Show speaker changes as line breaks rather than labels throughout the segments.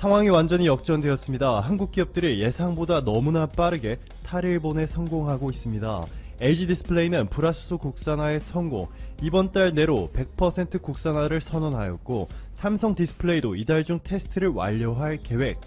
상황이 완전히 역전되었습니다. 한국 기업들이 예상보다 너무나 빠르게 탈일본에 성공하고 있습니다. LG 디스플레이는 불화수소 국산화에 성공, 이번 달 내로 100% 국산화를 선언하였고, 삼성 디스플레이도 이달 중 테스트를 완료할 계획.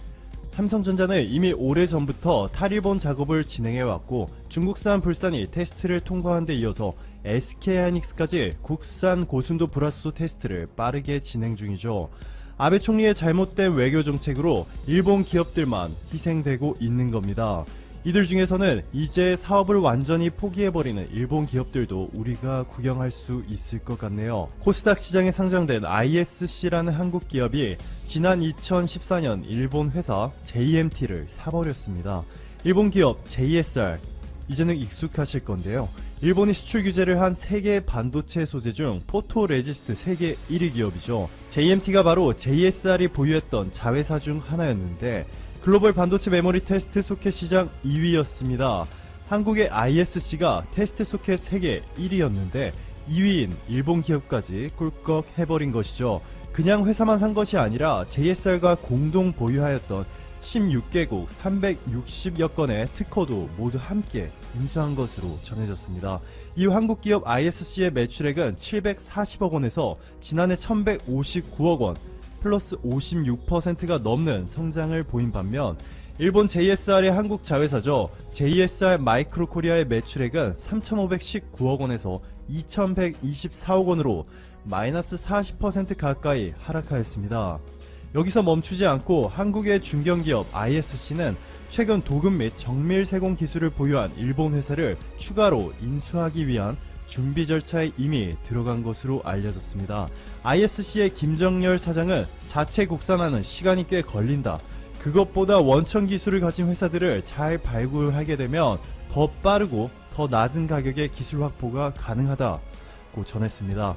삼성전자는 이미 오래전부터 탈일본 작업을 진행해왔고, 중국산 불산이 테스트를 통과한 데 이어서 SK하이닉스까지 국산 고순도 불화수소 테스트를 빠르게 진행 중이죠. 아베 총리의 잘못된 외교 정책으로 일본 기업들만 희생되고 있는 겁니다. 이들 중에서는 이제 사업을 완전히 포기해버리는 일본 기업들도 우리가 구경할 수 있을 것 같네요. 코스닥 시장에 상장된 ISC라는 한국 기업이 지난 2014년 일본 회사 JMT를 사버렸습니다. 일본 기업 JSR, 이제는 익숙하실 건데요. 일본이 수출 규제를 한 세계 반도체 소재 중 포토레지스트 세계 1위 기업이죠. JMT가 바로 JSR이 보유했던 자회사 중 하나였는데 글로벌 반도체 메모리 테스트 소켓 시장 2위였습니다. 한국의 ISC가 테스트 소켓 세계 1위였는데 2위인 일본 기업까지 꿀꺽 해버린 것이죠. 그냥 회사만 산 것이 아니라 JSR과 공동 보유하였던 16개국 360여 건의 특허도 모두 함께 인수한 것으로 전해졌습니다. 이후 한국 기업 ISC의 매출액은 740억 원에서 지난해 1159억 원, 플러스 56%가 넘는 성장을 보인 반면 일본 JSR의 한국 자회사죠. JSR 마이크로 코리아의 매출액은 3,519억 원에서 2,124억 원으로 마이너스 40% 가까이 하락하였습니다. 여기서 멈추지 않고 한국의 중견기업 ISC는 최근 도금 및 정밀 세공 기술을 보유한 일본 회사를 추가로 인수하기 위한 준비 절차에 이미 들어간 것으로 알려졌습니다. ISC의 김정열 사장은 자체 국산화는 시간이 꽤 걸린다. 그것보다 원천 기술을 가진 회사들을 잘 발굴하게 되면 더 빠르고 더 낮은 가격의 기술 확보가 가능하다고 전했습니다.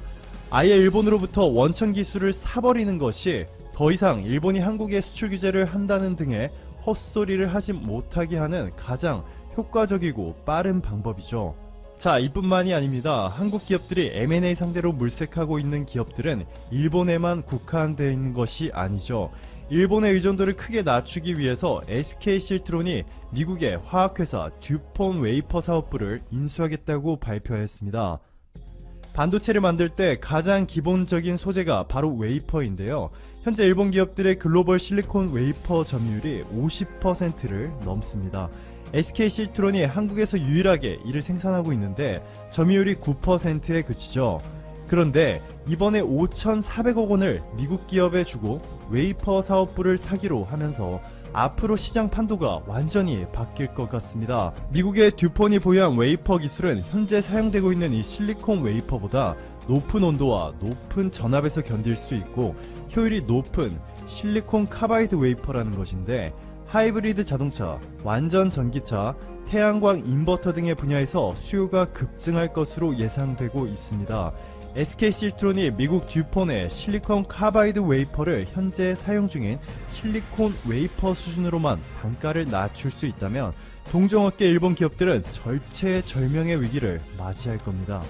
아예 일본으로부터 원천 기술을 사버리는 것이 더 이상 일본이 한국에 수출 규제를 한다는 등의 헛소리를 하지 못하게 하는 가장 효과적이고 빠른 방법이죠. 자, 이뿐만이 아닙니다. 한국 기업들이 M&A 상대로 물색하고 있는 기업들은 일본에만 국한되어 있는 것이 아니죠. 일본의 의존도를 크게 낮추기 위해서 SK실트론이 미국의 화학회사 듀폰 웨이퍼 사업부를 인수하겠다고 발표했습니다. 반도체를 만들 때 가장 기본적인 소재가 바로 웨이퍼인데요. 현재 일본 기업들의 글로벌 실리콘 웨이퍼 점유율이 50%를 넘습니다. SK실트론이 한국에서 유일하게 이를 생산하고 있는데 점유율이 9%에 그치죠. 그런데 이번에 5,400억 원을 미국 기업에 주고 웨이퍼 사업부를 사기로 하면서 앞으로 시장 판도가 완전히 바뀔 것 같습니다. 미국의 듀폰이 보유한 웨이퍼 기술은 현재 사용되고 있는 이 실리콘 웨이퍼보다 높은 온도와 높은 전압에서 견딜 수 있고 효율이 높은 실리콘 카바이드 웨이퍼라는 것인데 하이브리드 자동차, 완전 전기차, 태양광 인버터 등의 분야에서 수요가 급증할 것으로 예상되고 있습니다. SK실트론이 미국 듀폰의 실리콘 카바이드 웨이퍼를 현재 사용 중인 실리콘 웨이퍼 수준으로만 단가를 낮출 수 있다면 동종업계 일본 기업들은 절체절명의 위기를 맞이할 겁니다.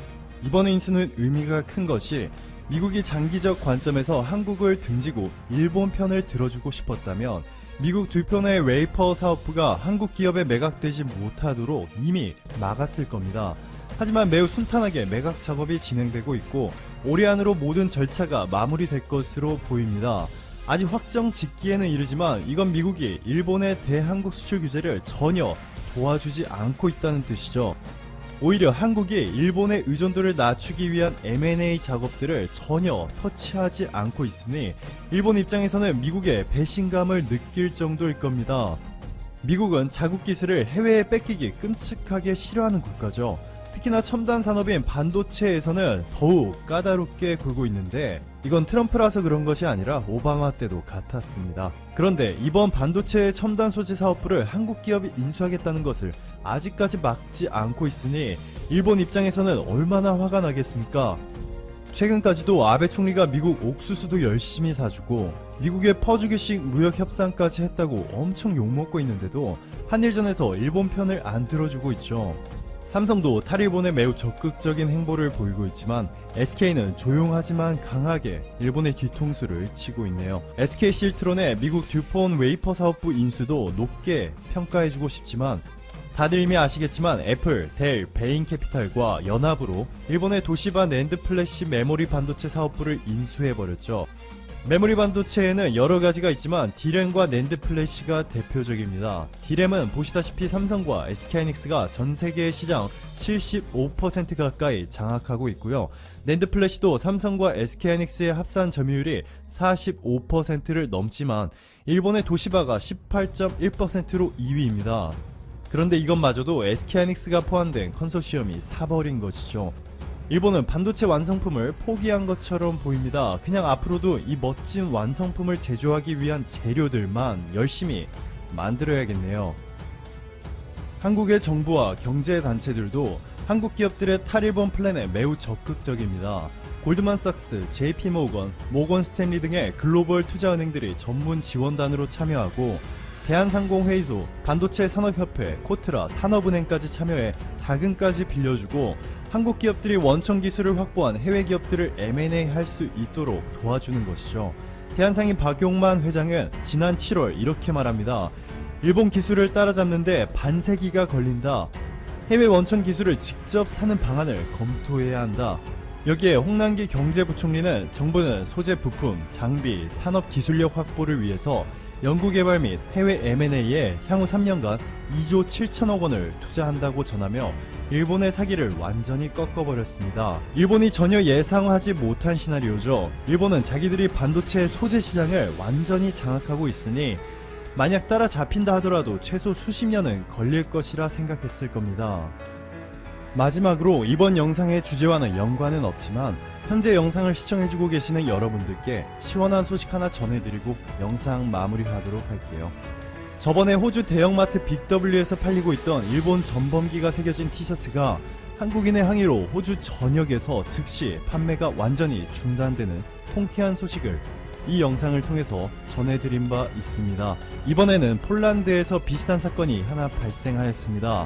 이번의 인수는 의미가 큰 것이 미국이 장기적 관점에서 한국을 등지고 일본 편을 들어주고 싶었다면 미국 듀폰의 웨이퍼 사업부가 한국 기업에 매각되지 못하도록 이미 막았을 겁니다. 하지만 매우 순탄하게 매각 작업이 진행되고 있고 올해 안으로 모든 절차가 마무리될 것으로 보입니다. 아직 확정 짓기에는 이르지만 이건 미국이 일본의 대한국 수출 규제를 전혀 도와주지 않고 있다는 뜻이죠. 오히려 한국이 일본의 의존도를 낮추기 위한 M&A 작업들을 전혀 터치하지 않고 있으니 일본 입장에서는 미국의 배신감을 느낄 정도일 겁니다. 미국은 자국 기술을 해외에 뺏기기 끔찍하게 싫어하는 국가죠. 특히나 첨단 산업인 반도체에서는 더욱 까다롭게 굴고 있는데 이건 트럼프라서 그런 것이 아니라 오바마 때도 같았습니다. 그런데 이번 반도체 첨단 소재 사업부를 한국 기업이 인수하겠다는 것을 아직까지 막지 않고 있으니 일본 입장에서는 얼마나 화가 나겠습니까? 최근까지도 아베 총리가 미국 옥수수도 열심히 사주고 미국에 퍼주기식 무역 협상까지 했다고 엄청 욕먹고 있는데도 한일전에서 일본 편을 안 들어주고 있죠. 삼성도 탈일본에 매우 적극적인 행보를 보이고 있지만 SK는 조용하지만 강하게 일본의 뒤통수를 치고 있네요. SK 실트론의 미국 듀폰 웨이퍼 사업부 인수도 높게 평가해주고 싶지만 다들 이미 아시겠지만 애플, 델, 베인캐피탈과 연합으로 일본의 도시바 낸드 플래시 메모리 반도체 사업부를 인수해버렸죠. 메모리 반도체에는 여러가지가 있지만 D램과 낸드 플래시가 대표적입니다. D램은 보시다시피 삼성과 SK하이닉스가 전세계의 시장 75% 가까이 장악하고 있고요. 낸드 플래시도 삼성과 SK하이닉스의 합산 점유율이 45%를 넘지만 일본의 도시바가 18.1%로 2위입니다. 그런데 이것마저도 SK하이닉스가 포함된 컨소시엄이 사버린 것이죠. 일본은 반도체 완성품을 포기한 것처럼 보입니다. 그냥 앞으로도 이 멋진 완성품을 제조하기 위한 재료들만 열심히 만들어야겠네요. 한국의 정부와 경제단체들도 한국 기업들의 탈일본 플랜에 매우 적극적입니다. 골드만삭스, JP모건, 모건스탠리 등의 글로벌 투자은행들이 전문 지원단으로 참여하고 대한상공회의소, 반도체 산업협회, 코트라, 산업은행까지 참여해 자금까지 빌려주고 한국 기업들이 원천 기술을 확보한 해외 기업들을 M&A 할 수 있도록 도와주는 것이죠. 대한상인 박용만 회장은 지난 7월 이렇게 말합니다. 일본 기술을 따라잡는데 반세기가 걸린다. 해외 원천 기술을 직접 사는 방안을 검토해야 한다. 여기에 홍남기 경제부총리는 정부는 소재 부품, 장비, 산업 기술력 확보를 위해서 연구개발 및 해외 M&A에 향후 3년간 2조 7천억 원을 투자한다고 전하며 일본의 사기를 완전히 꺾어버렸습니다. 일본이 전혀 예상하지 못한 시나리오죠. 일본은 자기들이 반도체 소재 시장을 완전히 장악하고 있으니 만약 따라잡힌다 하더라도 최소 수십 년은 걸릴 것이라 생각했을 겁니다. 마지막으로 이번 영상의 주제와는 연관은 없지만 현재 영상을 시청해주고 계시는 여러분들께 시원한 소식 하나 전해드리고 영상 마무리하도록 할게요. 저번에 호주 대형마트 빅W에서 팔리고 있던 일본 전범기가 새겨진 티셔츠가 한국인의 항의로 호주 전역에서 즉시 판매가 완전히 중단되는 통쾌한 소식을 이 영상을 통해서 전해드린 바 있습니다. 이번에는 폴란드에서 비슷한 사건이 하나 발생하였습니다.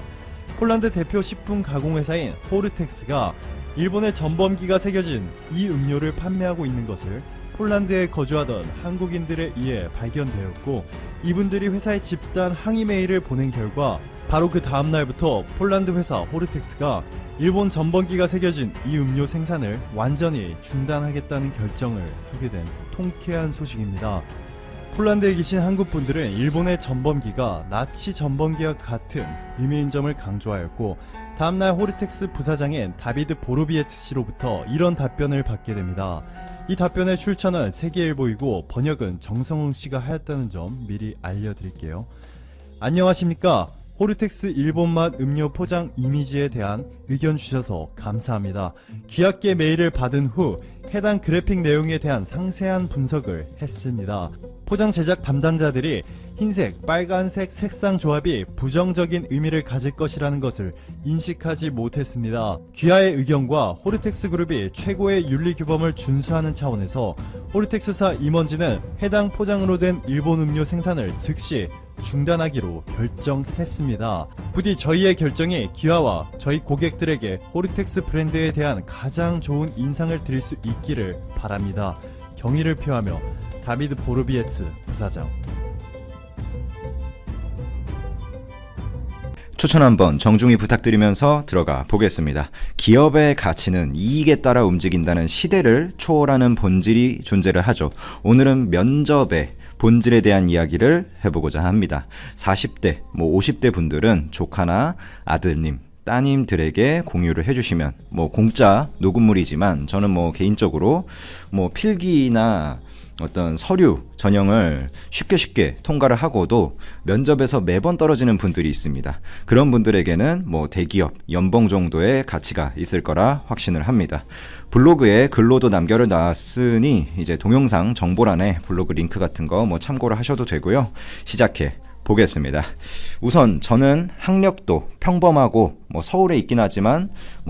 폴란드 대표 식품 가공회사인 호르텍스가 일본의 전범기가 새겨진 이 음료를 판매하고 있는 것을 폴란드에 거주하던 한국인들에 의해 발견되었고, 이분들이 회사에 집단 항의 메일을 보낸 결과 바로 그 다음날부터 폴란드 회사 호르텍스가 일본 전범기가 새겨진 이 음료 생산을 완전히 중단하겠다는 결정을 하게 된 통쾌한 소식입니다. 폴란드에 계신 한국분들은 일본의 전범기가 나치 전범기와 같은 의미인 점을 강조하였고, 다음날 호르텍스 부사장인 다비드 보로비에츠 씨로부터 이런 답변을 받게 됩니다. 이 답변의 출처는 세계일보이고 번역은 정성웅 씨가 하였다는 점 미리 알려드릴게요. 안녕하십니까. 호르텍스 일본맛 음료 포장 이미지에 대한 의견 주셔서 감사합니다. 귀하게 메일을 받은 후 해당 그래픽 내용에 대한 상세한 분석을 했습니다. 포장 제작 담당자들이 흰색, 빨간색 색상 조합이 부정적인 의미를 가질 것이라는 것을 인식하지 못했습니다. 귀하의 의견과 호르텍스 그룹이 최고의 윤리 규범을 준수하는 차원에서 호르텍스사 임원진은 해당 포장으로 된 일본 음료 생산을 즉시 중단하기로 결정했습니다. 부디 저희의 결정이 기아와 저희 고객들에게 호르텍스 브랜드에 대한 가장 좋은 인상을 드릴 수 있기를 바랍니다. 경의를 표하며 다비드 보르비에츠 부사장.
추천 한번 정중히 부탁드리면서 들어가 보겠습니다. 기업의 가치는 이익에 따라 움직인다는 시대를 초월하는 본질이 존재를 하죠. 오늘은 면접의 본질에 대한 이야기를 해보고자 합니다. 40대, 50대 분들은 조카나 아들님, 따님들에게 공유를 해주시면 공짜 녹음물이지만 저는 개인적으로 필기나 어떤 서류 전형을 쉽게 통과를 하고도 면접에서 매번 떨어지는 분들이 있습니다. 그런 분들에게는 대기업 연봉 정도의 가치가 있을 거라 확신을 합니다. 블로그에 글로도 남겨놨으니 이제 동영상 정보란에 블로그 링크 같은 거 참고를 하셔도 되고요. 시작해 보겠습니다. 우선 저는 학력도 평범하고 서울에 있긴 하지만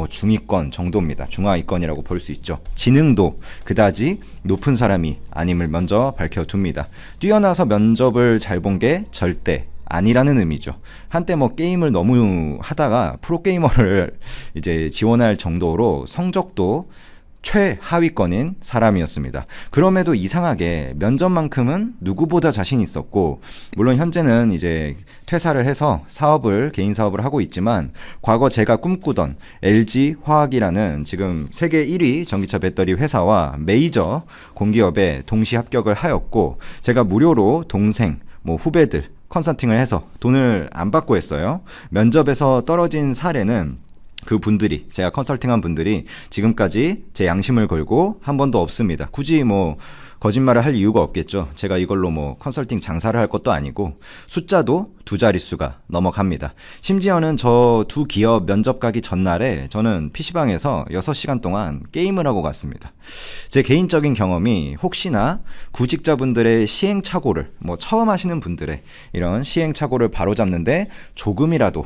중위권 정도입니다. 중하위권이라고 볼 수 있죠. 지능도 그다지 높은 사람이 아님을 먼저 밝혀둡니다. 뛰어나서 면접을 잘 본 게 절대 아니라는 의미죠. 한때 뭐 게임을 너무 하다가 프로게이머를 이제 지원할 정도로 성적도 최하위권인 사람이었습니다. 그럼에도 이상하게 면접만큼은 누구보다 자신 있었고, 물론 현재는 이제 퇴사를 해서 개인 사업을 하고 있지만, 과거 제가 꿈꾸던 LG 화학이라는 지금 세계 1위 전기차 배터리 회사와 메이저 공기업에 동시 합격을 하였고, 제가 무료로 동생, 뭐 후배들 컨설팅을 해서 돈을 안 받고 했어요. 면접에서 떨어진 사례는 그 분들이, 제가 컨설팅한 분들이 지금까지 제 양심을 걸고 한 번도 없습니다. 굳이 뭐 거짓말을 할 이유가 없겠죠. 제가 이걸로 뭐 컨설팅 장사를 할 것도 아니고, 숫자도 2자릿수가 넘어갑니다. 심지어는 저 두 기업 면접 가기 전날에 저는 PC방에서 6시간 동안 게임을 하고 갔습니다. 제 개인적인 경험이 혹시나 구직자분들의 시행착오를, 뭐 처음 하시는 분들의 이런 시행착오를 바로잡는데 조금이라도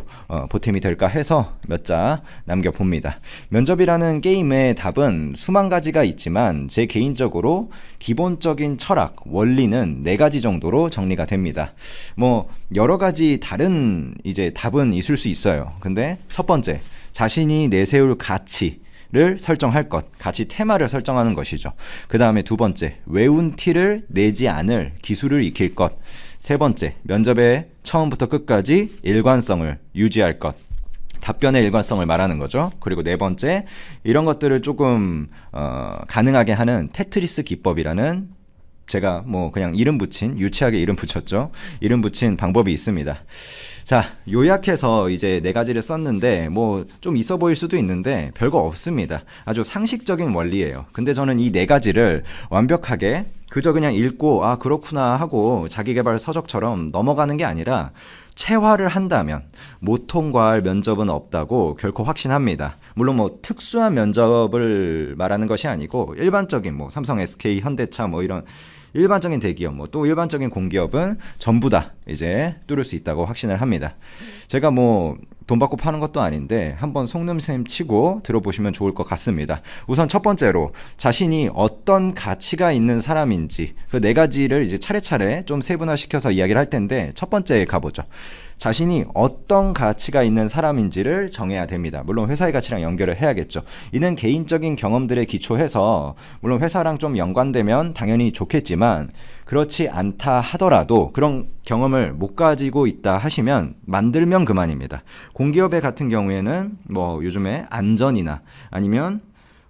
보탬이 될까 해서 몇 자 남겨봅니다. 면접이라는 게임의 답은 수만 가지가 있지만 제 개인적으로 기본적인 철학, 원리는 4가지 정도로 정리가 됩니다. 뭐 여러 가지 다른 이제 답은 있을 수 있어요. 근데 첫 번째, 자신이 내세울 가치를 설정할 것, 가치 테마를 설정하는 것이죠. 그 다음에 두 번째, 외운 티를 내지 않을 기술을 익힐 것. 세 번째, 면접의 처음부터 끝까지 일관성을 유지할 것. 답변의 일관성을 말하는 거죠. 그리고 네 번째, 이런 것들을 조금 가능하게 하는 테트리스 기법이라는, 제가 뭐 그냥 이름 붙인, 유치하게 이름 붙였죠. 이름 붙인 방법이 있습니다. 자, 요약해서 이제 4가지를 썼는데 뭐 좀 있어 보일 수도 있는데 별거 없습니다. 아주 상식적인 원리예요. 근데 저는 이 4가지를 완벽하게 그저 그냥 읽고 아 그렇구나 하고 자기계발 서적처럼 넘어가는 게 아니라 체화를 한다면 못 통과할 면접은 없다고 결코 확신합니다. 물론 뭐 특수한 면접을 말하는 것이 아니고 일반적인 뭐 삼성, SK, 현대차 뭐 이런 일반적인 대기업, 뭐 또 일반적인 공기업은 전부 다 이제 뚫을 수 있다고 확신을 합니다. 제가 뭐 돈 받고 파는 것도 아닌데 한번 속눈샘 치고 들어보시면 좋을 것 같습니다. 우선 첫 번째로 자신이 어떤 가치가 있는 사람인지 그 4가지를 이제 차례차례 좀 세분화시켜서 이야기를 할 텐데, 첫 번째 가보죠. 자신이 어떤 가치가 있는 사람인지를 정해야 됩니다. 물론 회사의 가치랑 연결을 해야겠죠. 이는 개인적인 경험들에 기초해서 물론 회사랑 좀 연관되면 당연히 좋겠지만, 그렇지 않다 하더라도 그런 경험을 못 가지고 있다 하시면 만들면 그만입니다. 공기업의 같은 경우에는 뭐 요즘에 안전이나 아니면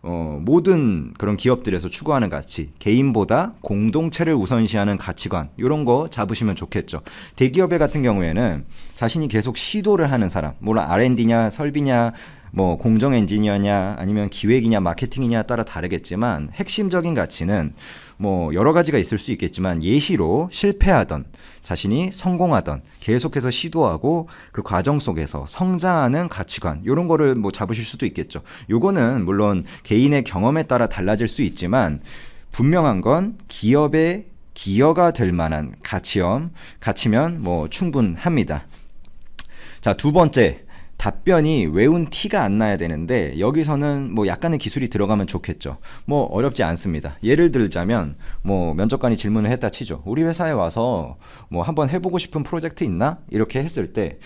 모든 그런 기업들에서 추구하는 가치, 개인보다 공동체를 우선시하는 가치관, 이런 거 잡으시면 좋겠죠. 대기업의 같은 경우에는 자신이 계속 시도를 하는 사람, 물론 R&D냐 설비냐 뭐 공정 엔지니어냐 아니면 기획이냐 마케팅이냐 따라 다르겠지만, 핵심적인 가치는 뭐 여러 가지가 있을 수 있겠지만 예시로 실패하던, 자신이 성공하던, 계속해서 시도하고 그 과정 속에서 성장하는 가치관, 이런 거를 뭐 잡으실 수도 있겠죠. 요거는 물론 개인의 경험에 따라 달라질 수 있지만 분명한 건 기업의 기여가 될 만한 가치면 뭐 충분합니다. 자, 두 번째, 답변이 외운 티가 안 나야 되는데 여기서는 뭐 약간의 기술이 들어가면 좋겠죠. 뭐 어렵지 않습니다. 예를 들자면 뭐 면접관이 질문을 했다 치죠. 우리 회사에 와서 뭐 한번 해보고 싶은 프로젝트 있나? 이렇게 했을 때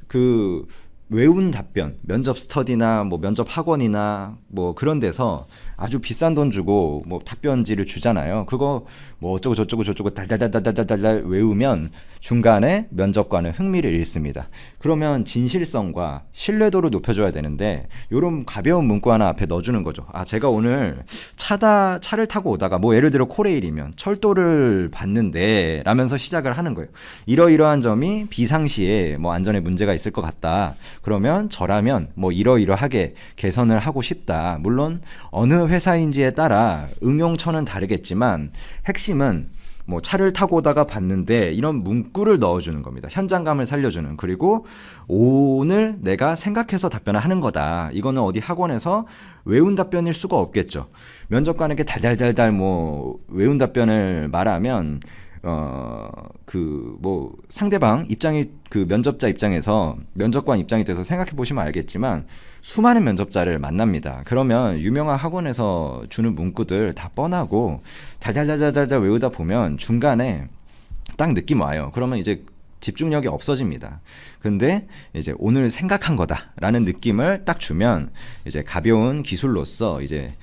그 외운 답변, 면접 스터디나 뭐 면접 학원이나 뭐 그런 데서 아주 비싼 돈 주고 뭐 답변지를 주잖아요. 그거 뭐 어쩌고 저쩌고 달달달달달달 외우면 중간에 면접관은 흥미를 잃습니다. 그러면 진실성과 신뢰도를 높여줘야 되는데 요런 가벼운 문구 하나 앞에 넣어주는 거죠. 아, 제가 오늘 차를 타고 오다가 뭐 예를 들어 코레일이면 철도를 봤는데 라면서 시작을 하는 거예요. 이러이러한 점이 비상시에 뭐 안전에 문제가 있을 것 같다. 그러면 저라면 뭐 이러이러하게 개선을 하고 싶다. 물론 어느 회사인지에 따라 응용처는 다르겠지만 핵심은 뭐 차를 타고 오다가 봤는데 이런 문구를 넣어주는 겁니다. 현장감을 살려주는. 그리고 오늘 내가 생각해서 답변을 하는 거다. 이거는 어디 학원에서 외운 답변일 수가 없겠죠. 면접관에게 달달달달 뭐 외운 답변을 말하면 뭐 상대방 입장이, 그 면접자 입장에서 면접관 입장이 돼서 생각해 보시면 알겠지만 수많은 면접자를 만납니다. 그러면 유명한 학원에서 주는 문구들 다 뻔하고 달달달달달 외우다 보면 중간에 딱 느낌 와요. 그러면 이제 집중력이 없어집니다. 근데 이제 오늘 생각한 거다라는 느낌을 딱 주면 이제 가벼운 기술로서 이제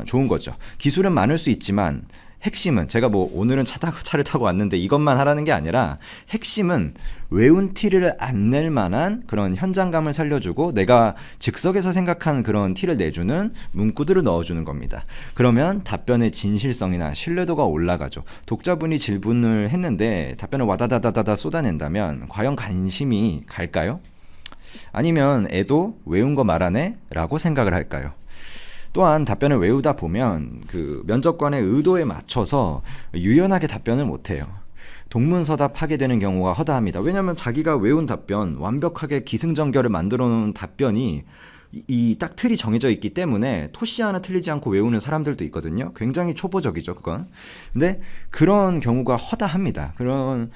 좋은 거죠. 기술은 많을 수 있지만 핵심은 제가 뭐 오늘은 차를 타고 왔는데 이것만 하라는 게 아니라 핵심은 외운 티를 안 낼 만한 그런 현장감을 살려주고 내가 즉석에서 생각한 그런 티를 내주는 문구들을 넣어주는 겁니다. 그러면 답변의 진실성이나 신뢰도가 올라가죠. 독자분이 질문을 했는데 답변을 와다다다다다 쏟아낸다면 과연 관심이 갈까요? 아니면 애도 외운 거 말하네? 라고 생각을 할까요? 또한 답변을 외우다 보면 그 면접관의 의도에 맞춰서 유연하게 답변을 못해요. 동문서답하게 되는 경우가 허다합니다. 왜냐하면 자기가 외운 답변, 완벽하게 기승전결을 만들어 놓은 답변이 이 딱 틀이 정해져 있기 때문에 토시 하나 틀리지 않고 외우는 사람들도 있거든요. 굉장히 초보적이죠, 그건. 근데 그런 경우가 허다합니다. 그런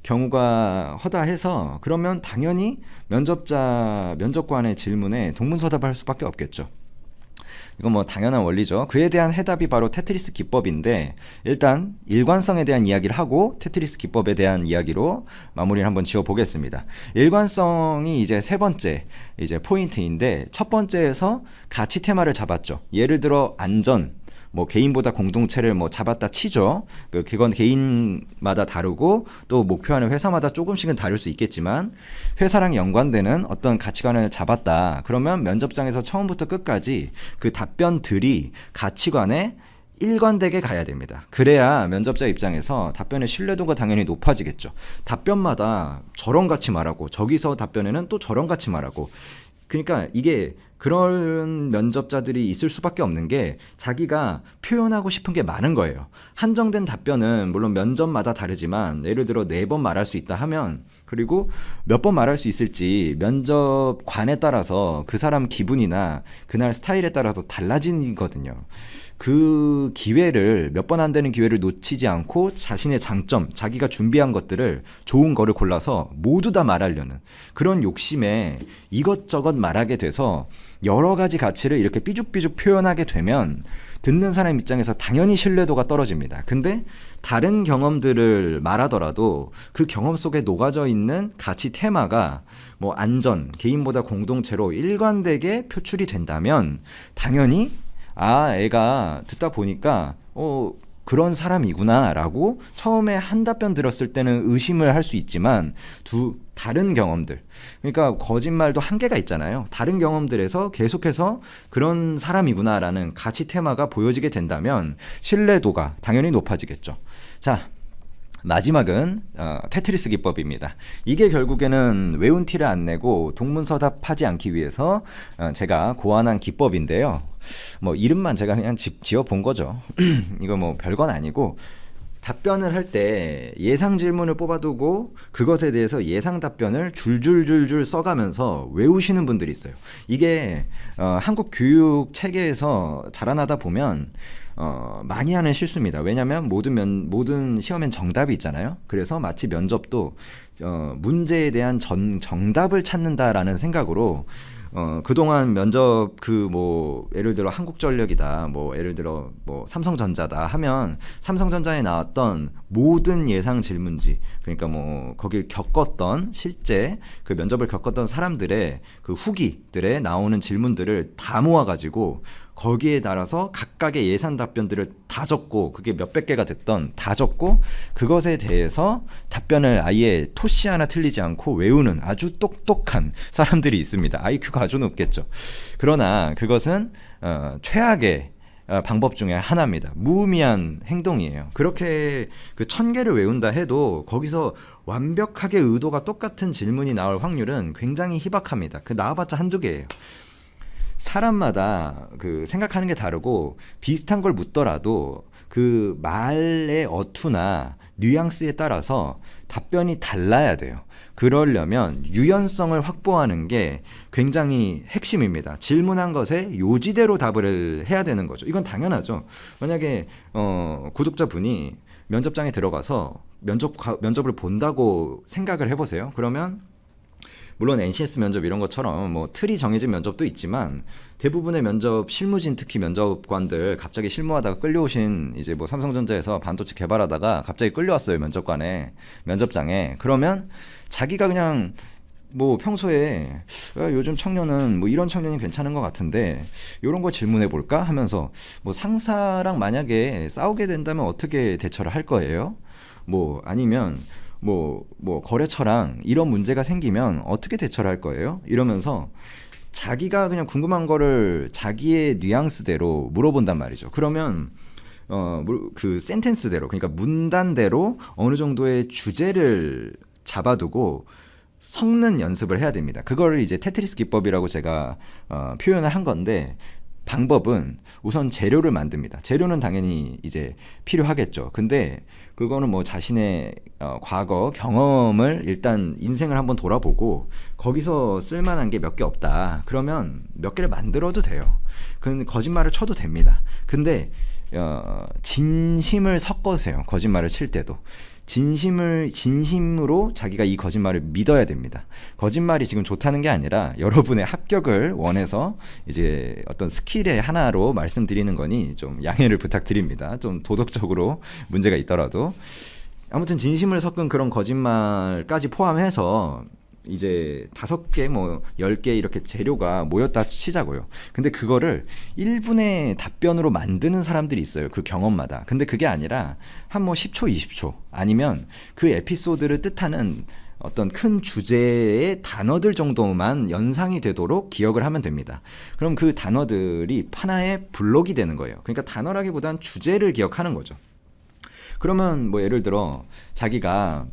경우가 허다해서 그러면 당연히 면접관의 질문에 동문서답할 수밖에 없겠죠. 이건 뭐 당연한 원리죠. 그에 대한 해답이 바로 테트리스 기법인데 일단 일관성에 대한 이야기를 하고 테트리스 기법에 대한 이야기로 마무리를 한번 지어 보겠습니다. 일관성이 이제 세 번째 이제 포인트인데 첫 번째에서 가치 테마를 잡았죠. 예를 들어 안전, 뭐 개인보다 공동체를 뭐 잡았다 치죠. 그건 개인마다 다르고 또 목표하는 회사마다 조금씩은 다를 수 있겠지만 회사랑 연관되는 어떤 가치관을 잡았다. 그러면 면접장에서 처음부터 끝까지 그 답변들이 가치관에 일관되게 가야 됩니다. 그래야 면접자 입장에서 답변의 신뢰도가 당연히 높아지겠죠. 답변마다 저런 같이 말하고 저기서 답변에는 또 저런 같이 말하고 그러니까 이게 그런 면접자들이 있을 수밖에 없는 게 자기가 표현하고 싶은 게 많은 거예요. 한정된 답변은 물론 면접마다 다르지만 예를 들어 4번 말할 수 있다 하면 그리고 몇 번 말할 수 있을지 면접관에 따라서 그 사람 기분이나 그날 스타일에 따라서 달라지거든요. 그 기회를 몇 번 안 되는 기회를 놓치지 않고 자신의 장점, 자기가 준비한 것들을 좋은 거를 골라서 모두 다 말하려는 그런 욕심에 이것저것 말하게 돼서 여러 가지 가치를 이렇게 삐죽삐죽 표현하게 되면 듣는 사람 입장에서 당연히 신뢰도가 떨어집니다. 근데 다른 경험들을 말하더라도 그 경험 속에 녹아져 있는 가치 테마가 뭐 안전, 개인보다 공동체로 일관되게 표출이 된다면 당연히 애가 듣다 보니까 그런 사람이구나 라고 처음에 한 답변 들었을 때는 의심을 할 수 있지만 다른 경험들, 그러니까 거짓말도 한계가 있잖아요. 다른 경험들에서 계속해서 그런 사람이구나 라는 가치 테마가 보여지게 된다면 신뢰도가 당연히 높아지겠죠. 자, 마지막은 테트리스 기법입니다. 이게 결국에는 외운 티를 안 내고 동문서답하지 않기 위해서 제가 고안한 기법인데요. 뭐 이름만 제가 그냥 지어 본 거죠. 이거 뭐 별건 아니고 답변을 할 때 예상 질문을 뽑아두고 그것에 대해서 예상 답변을 줄줄줄줄 써가면서 외우시는 분들이 있어요. 이게 한국 교육 체계에서 자라나다 보면 많이 하는 실수입니다. 왜냐하면 모든 시험엔 정답이 있잖아요. 그래서 마치 면접도 문제에 대한 정답을 찾는다라는 생각으로 그동안 면접 예를 들어 한국전력이다, 예를 들어 삼성전자다 하면 삼성전자에 나왔던 모든 예상 질문지, 그러니까 거길 겪었던 실제 그 면접을 겪었던 사람들의 그 후기들에 나오는 질문들을 다 모아가지고 거기에 따라서 각각의 예상 답변들을 다 적고 그게 몇백 개가 됐던 다 적고 그것에 대해서 답변을 아예 토시 하나 틀리지 않고 외우는 아주 똑똑한 사람들이 있습니다. IQ가 아주 높겠죠. 그러나 그것은 최악의 방법 중에 하나입니다. 무의미한 행동이에요. 그렇게 그 1000개를 외운다 해도 거기서 완벽하게 의도가 똑같은 질문이 나올 확률은 굉장히 희박합니다. 나와봤자 한두 개예요. 사람마다 그 생각하는 게 다르고 비슷한 걸 묻더라도 그 말의 어투나 뉘앙스에 따라서 답변이 달라야 돼요. 그러려면 유연성을 확보하는 게 굉장히 핵심입니다. 질문한 것에 요지대로 답을 해야 되는 거죠. 이건 당연하죠. 만약에 구독자분이 면접장에 들어가서 면접을 본다고 생각을 해보세요. 그러면 물론 NCS 면접 이런 것처럼 뭐 틀이 정해진 면접도 있지만 대부분의 면접 실무진 특히 면접관들 갑자기 실무하다가 끌려오신 이제 뭐 삼성전자에서 반도체 개발하다가 갑자기 끌려왔어요 면접장에. 그러면 자기가 그냥 뭐 평소에 요즘 청년은 뭐 이런 청년이 괜찮은 것 같은데 이런 거 질문해 볼까 하면서 뭐 상사랑 만약에 싸우게 된다면 어떻게 대처를 할 거예요? 뭐 아니면 뭐 거래처랑 이런 문제가 생기면 어떻게 대처를 할 거예요? 이러면서 자기가 그냥 궁금한 거를 자기의 뉘앙스대로 물어본단 말이죠. 그러면 그 센텐스대로 그러니까 문단대로 어느 정도의 주제를 잡아두고 섞는 연습을 해야 됩니다. 그거를 이제 테트리스 기법이라고 제가 표현을 한 건데 방법은 우선 재료를 만듭니다. 재료는 당연히 이제 필요하겠죠. 근데 그거는 뭐 자신의 과거 경험을 일단 인생을 한번 돌아보고 거기서 쓸만한 게 몇 개 없다. 그러면 몇 개를 만들어도 돼요. 그건 거짓말을 쳐도 됩니다. 근데 진심을 섞어세요. 거짓말을 칠 때도. 진심으로 자기가 이 거짓말을 믿어야 됩니다. 거짓말이 지금 좋다는 게 아니라 여러분의 합격을 원해서 이제 어떤 스킬의 하나로 말씀드리는 거니 좀 양해를 부탁드립니다. 좀 도덕적으로 문제가 있더라도. 아무튼 진심을 섞은 그런 거짓말까지 포함해서 이제 5개 뭐 10개 이렇게 재료가 모였다 치자고요. 근데 그거를 1분의 답변으로 만드는 사람들이 있어요. 그 경험마다. 근데 그게 아니라 한 뭐 10초, 20초 아니면 그 에피소드를 뜻하는 어떤 큰 주제의 단어들 정도만 연상이 되도록 기억을 하면 됩니다. 그럼 그 단어들이 하나의 블록이 되는 거예요. 그러니까 단어라기보단 주제를 기억하는 거죠. 그러면 뭐 예를 들어 자기가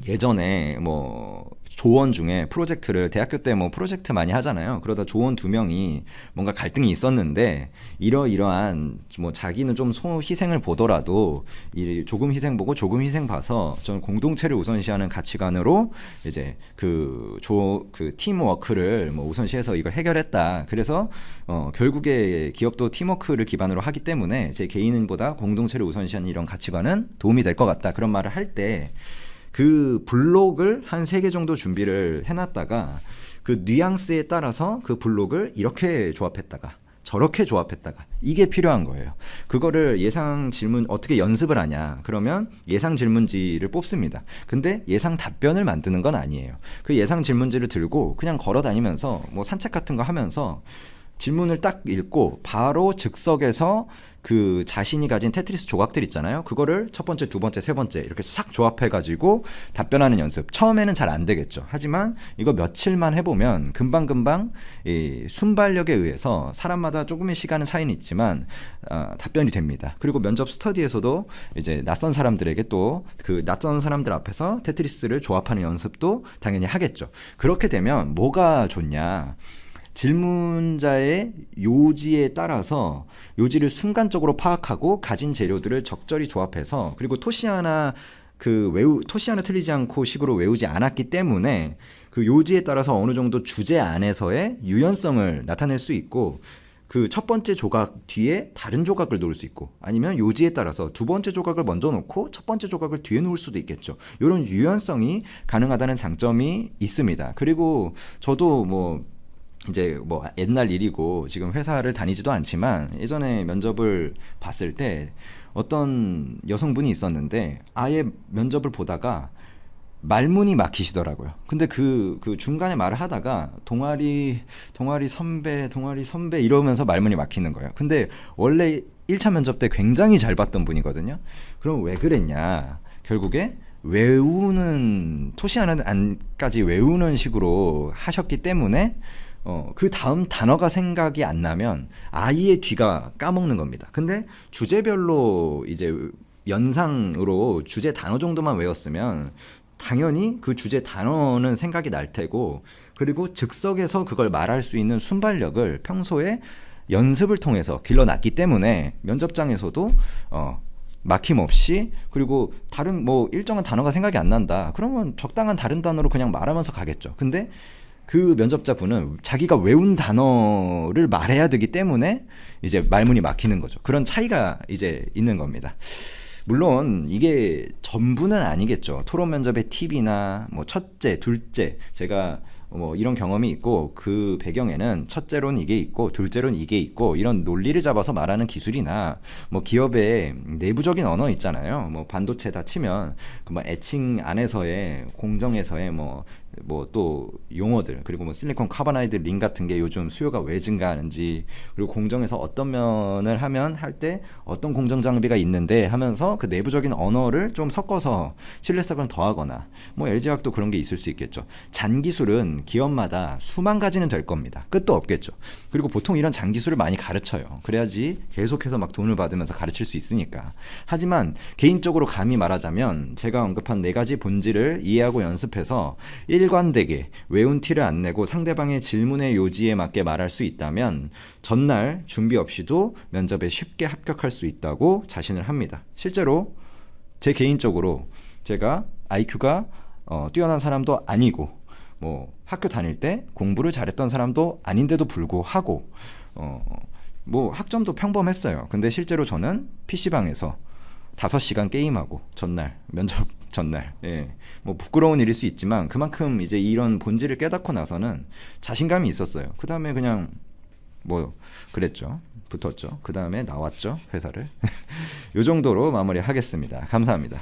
예전에 뭐 조원 중에 프로젝트를 대학교 때 뭐 프로젝트 많이 하잖아요. 그러다 조원 2명이 뭔가 갈등이 있었는데 이러이러한 뭐 자기는 좀 희생을 보더라도 조금 희생 보고 조금 희생 봐서 저는 공동체를 우선시하는 가치관으로 이제 그 팀워크를 뭐 우선시해서 이걸 해결했다. 그래서 결국에 기업도 팀워크를 기반으로 하기 때문에 제 개인보다 공동체를 우선시하는 이런 가치관은 도움이 될 것 같다. 그런 말을 할 때 그 블록을 한 3개 정도 준비를 해놨다가 그 뉘앙스에 따라서 그 블록을 이렇게 조합했다가 저렇게 조합했다가 이게 필요한 거예요. 그거를 예상 질문 어떻게 연습을 하냐 그러면 예상 질문지를 뽑습니다. 근데 예상 답변을 만드는 건 아니에요. 그 예상 질문지를 들고 그냥 걸어 다니면서 뭐 산책 같은 거 하면서 질문을 딱 읽고 바로 즉석에서 그 자신이 가진 테트리스 조각들 있잖아요. 그거를 첫 번째, 두 번째, 세 번째 이렇게 싹 조합해가지고 답변하는 연습. 처음에는 잘 안 되겠죠. 하지만 이거 며칠만 해보면 금방금방 이 순발력에 의해서 사람마다 조금의 시간은 차이는 있지만 답변이 됩니다. 그리고 면접 스터디에서도 이제 낯선 사람들에게 또 그 낯선 사람들 앞에서 테트리스를 조합하는 연습도 당연히 하겠죠. 그렇게 되면 뭐가 좋냐? 질문자의 요지에 따라서 요지를 순간적으로 파악하고 가진 재료들을 적절히 조합해서 그리고 토시하나 틀리지 않고 식으로 외우지 않았기 때문에 그 요지에 따라서 어느 정도 주제 안에서의 유연성을 나타낼 수 있고 그 첫 번째 조각 뒤에 다른 조각을 놓을 수 있고 아니면 요지에 따라서 두 번째 조각을 먼저 놓고 첫 번째 조각을 뒤에 놓을 수도 있겠죠. 이런 유연성이 가능하다는 장점이 있습니다. 그리고 저도 뭐 이제 뭐 옛날 일이고 지금 회사를 다니지도 않지만 예전에 면접을 봤을 때 어떤 여성분이 있었는데 아예 면접을 보다가 말문이 막히시더라고요. 근데 그 중간에 말을 하다가 동아리 선배 이러면서 말문이 막히는 거예요. 근데 원래 1차 면접 때 굉장히 잘 봤던 분이거든요. 그럼 왜 그랬냐? 결국에 토시하나까지 외우는 식으로 하셨기 때문에 그 다음 단어가 생각이 안 나면 아이의 뒤가 까먹는 겁니다. 근데 주제별로 이제 연상으로 주제 단어 정도만 외웠으면 당연히 그 주제 단어는 생각이 날 테고 그리고 즉석에서 그걸 말할 수 있는 순발력을 평소에 연습을 통해서 길러놨기 때문에 면접장에서도 막힘없이 그리고 다른 뭐 일정한 단어가 생각이 안 난다. 그러면 적당한 다른 단어로 그냥 말하면서 가겠죠. 근데 그 면접자분은 자기가 외운 단어를 말해야 되기 때문에 이제 말문이 막히는 거죠. 그런 차이가 이제 있는 겁니다. 물론 이게 전부는 아니겠죠. 토론 면접의 팁이나 뭐 첫째, 둘째, 제가 뭐 이런 경험이 있고 그 배경에는 첫째로는 이게 있고 둘째로는 이게 있고 이런 논리를 잡아서 말하는 기술이나 뭐 기업의 내부적인 언어 있잖아요. 뭐 반도체 다 치면 그 뭐 애칭 안에서의 공정에서의 뭐 또 용어들, 그리고 뭐 실리콘 카바나이드 링 같은 게 요즘 수요가 왜 증가하는지, 그리고 공정에서 어떤 면을 하면 할 때 어떤 공정 장비가 있는데 하면서 그 내부적인 언어를 좀 섞어서 신뢰성을 더하거나, 뭐 LG화학도 그런 게 있을 수 있겠죠. 잔기술은 기업마다 수만 가지는 될 겁니다. 끝도 없겠죠. 그리고 보통 이런 잔기술을 많이 가르쳐요. 그래야지 계속해서 막 돈을 받으면서 가르칠 수 있으니까. 하지만 개인적으로 감히 말하자면 제가 언급한 4가지 본질을 이해하고 연습해서 일관되게 외운 티를 안 내고 상대방의 질문의 요지에 맞게 말할 수 있다면 전날 준비 없이도 면접에 쉽게 합격할 수 있다고 자신을 합니다. 실제로 제 개인적으로 제가 IQ가 뛰어난 사람도 아니고 뭐 학교 다닐 때 공부를 잘했던 사람도 아닌데도 불구하고 뭐 학점도 평범했어요. 근데 실제로 저는 PC방에서 5시간 게임하고 전날, 면접 전날, 예, 뭐 부끄러운 일일 수 있지만 그만큼 이제 이런 본질을 깨닫고 나서는 자신감이 있었어요. 그 다음에 그냥 뭐 그랬죠. 붙었죠. 그 다음에 나왔죠, 회사를. 요 정도로 마무리하겠습니다. 감사합니다.